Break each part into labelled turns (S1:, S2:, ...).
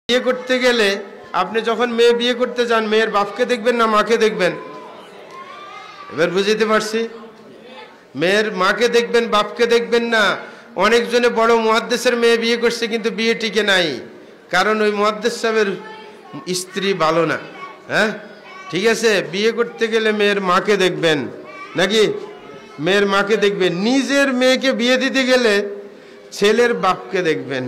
S1: বিয়ে করতে গেলে আপনি যখন মেয়ে বিয়ে করতে যান মেয়ের বাপকে দেখবেন না মাকে দেখবেন? এবার বুঝতে পারছি, মেয়ের মাকে দেখবেন, বাপকে দেখবেন না। অনেকজনে বড় মুহাদ্দিসের মেয়ে বিয়ে করছে কিন্তু বিয়ে টিকে নাই, কারণ ওই মুহাদ্দিস সাহেবের স্ত্রী ভালো না। হ্যাঁ ঠিক আছে, বিয়ে করতে গেলে মেয়ের মাকে দেখবেন নাকি? মেয়ের মাকে দেখবেন। নিজের মেয়েকে বিয়ে দিতে গেলে ছেলের বাপকে দেখবেন,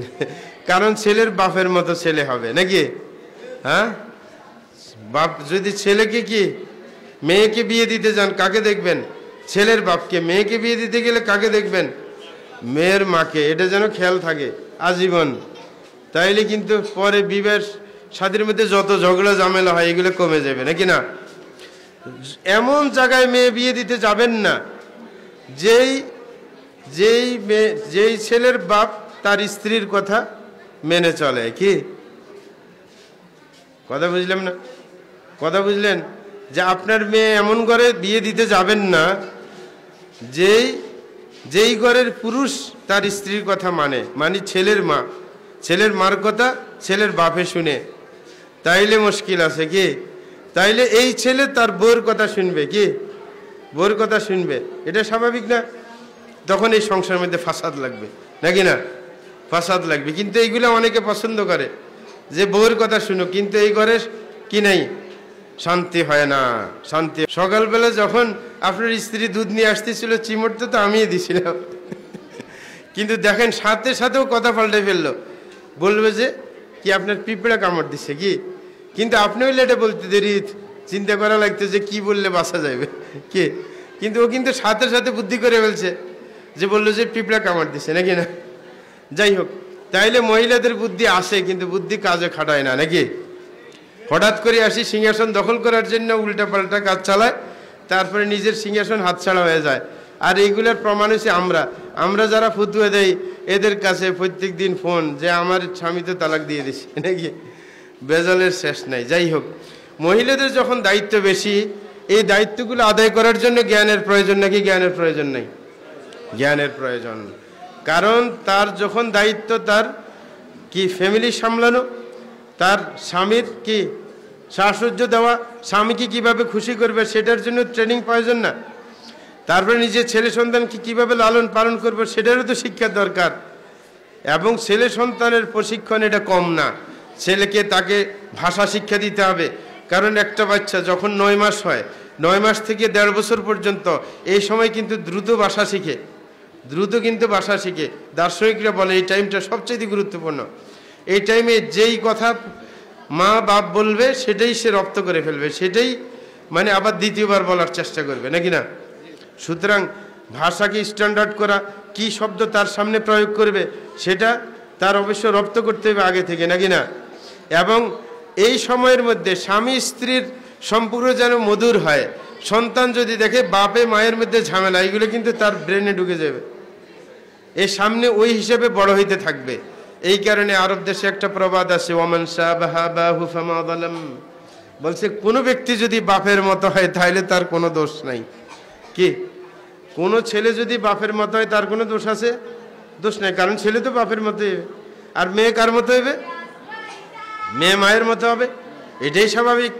S1: কারণ ছেলের বাপের মতো ছেলে হবে নাকি? হ্যাঁ, বাপ যদি ছেলেকে কি মেয়েকে বিয়ে দিতে যান কাকে দেখবেন? ছেলের বাপকে। মেয়েকে বিয়ে দিতে গেলে কাকে দেখবেন? মেয়ের মাকে। এটা যেন খেয়াল থাকে আজীবন, তাইলে কিন্তু পরে বিবাহ শাদীর মধ্যে যত ঝগড়া ঝামেলা হয় এগুলো কমে যাবে নাকি না? এমন জায়গায় মেয়ে বিয়ে দিতে যাবেন না যেই ছেলের বাপ তার স্ত্রীর কথা মেনে চলে। কি কথা বুঝলাম না? কথা বুঝলেন? যে আপনার মেয়ে এমন ঘরে বিয়ে দিতে যাবেন না যেই ঘরের পুরুষ তার স্ত্রীর কথা মানে ছেলের মার কথা ছেলের বাপে শুনে, তাইলে মুশকিল আছে। কি তাইলে এই ছেলে তার বউর কথা শুনবে? কি বউর কথা শুনবে? এটা স্বাভাবিক না? তখন এই সংসারের মধ্যে ফাসাদ লাগবে নাকি না? ফাসাদ লাগবে। কিন্তু এইগুলো অনেকে পছন্দ করে যে বউর কথা শুনুক, কিন্তু এই ঘরে কি নাই, শান্তি হয় না। শান্তি। সকালবেলা যখন আপনার স্ত্রী দুধ নিয়ে আসতেছিল চিমটতে তো আমিই দিছিলাম, কিন্তু দেখেন সাথে সাথেও কথা পাল্টে ফেললো, বলবে যে কি আপনার পিঁপড়া কামড় দিছে। কি কিন্তু আপনি হইলে এটা বলতে দেরি, চিন্তা করা লাগতো যে কি বললে বাঁচা যাবে। কি কিন্তু ও কিন্তু সাথে সাথে বুদ্ধি করে ফেলছে, যে বললো যে পিঁপড়া কামড় দিছে নাকি না? যাই হোক, তাইলে মহিলাদের বুদ্ধি আসে কিন্তু বুদ্ধি কাজে খাটায় না নাকি? হঠাৎ করে আসি সিংহাসন দখল করার জন্য উল্টা পাল্টা কাজ চালায়, তারপরে নিজের সিংহাসন হাতছাড়া হয়ে যায়। আর এইগুলোর প্রমাণ হচ্ছে আমরা যারা ফতুয়া দেই এদের কাছে প্রত্যেক দিন ফোন যে আমার স্বামী তো তালাক দিয়ে দিছে নাকি? বেজালের শেষ নাই। যাই হোক, মহিলাদের যখন দায়িত্ব বেশি, এই দায়িত্বগুলো আদায় করার জন্য জ্ঞানের প্রয়োজন নাকি জ্ঞানের প্রয়োজন নেই? জ্ঞানের প্রয়োজন। কারণ তার যখন দায়িত্ব তার কি ফ্যামিলি সামলানো, তার স্বামীর কি সাহসর্য দেওয়া, স্বামীকে কিভাবে খুশি করবে সেটার জন্য ট্রেনিং প্রয়োজন না? তারপরে নিজের ছেলে সন্তানকে কিভাবে লালন পালন করবে সেটারও তো শিক্ষার দরকার। এবং ছেলে সন্তানের প্রশিক্ষণ এটা কম না, ছেলেকে তাকে ভাষা শিক্ষা দিতে হবে। কারণ একটা বাচ্চা যখন 9 মাস হয়, 9 মাস থেকে 1.5 বছর পর্যন্ত এই সময় কিন্তু দ্রুত ভাষা শিখে, দার্শনিকরা বলে এই টাইমটা সবচেয়ে গুরুত্বপূর্ণ। এই টাইমে যেই কথা মা বাপ বলবে সেটাই সে রপ্ত করে ফেলবে, সেটাই মানে আবার দ্বিতীয়বার বলার চেষ্টা করবে নাকি না? সুতরাং ভাষাকে স্ট্যান্ডার্ড করা, কি শব্দ তার সামনে প্রয়োগ করবে সেটা তার অবশ্য রপ্ত করতে হবে আগে থেকে নাকি না? এবং এই সময়ের মধ্যে স্বামী স্ত্রীর সম্পর্ক যেন মধুর হয়। সন্তান যদি দেখে বাপে মায়ের মধ্যে ঝামেলা, এগুলো কিন্তু তার ব্রেনে ঢুকে যাবে, এর সামনে ওই হিসেবে বড় হইতে থাকবে। এই কারণে আরব দেশে একটা প্রবাদ আছে, ওয়ামান শাবাহা বাহু ফামা যালাম, বলছে কোনো ব্যক্তি যদি বাপের মতো হয় তাহলে তার কোনো দোষ নাই। কি কোনো ছেলে যদি বাপের মতো হয় তার কোনো দোষ আছে? দোষ নাই, কারণ ছেলে তো বাপের মতো হবে। আর মেয়ে কার মতো হবে? মেয়ে মায়ের মতো হবে, এটাই স্বাভাবিক।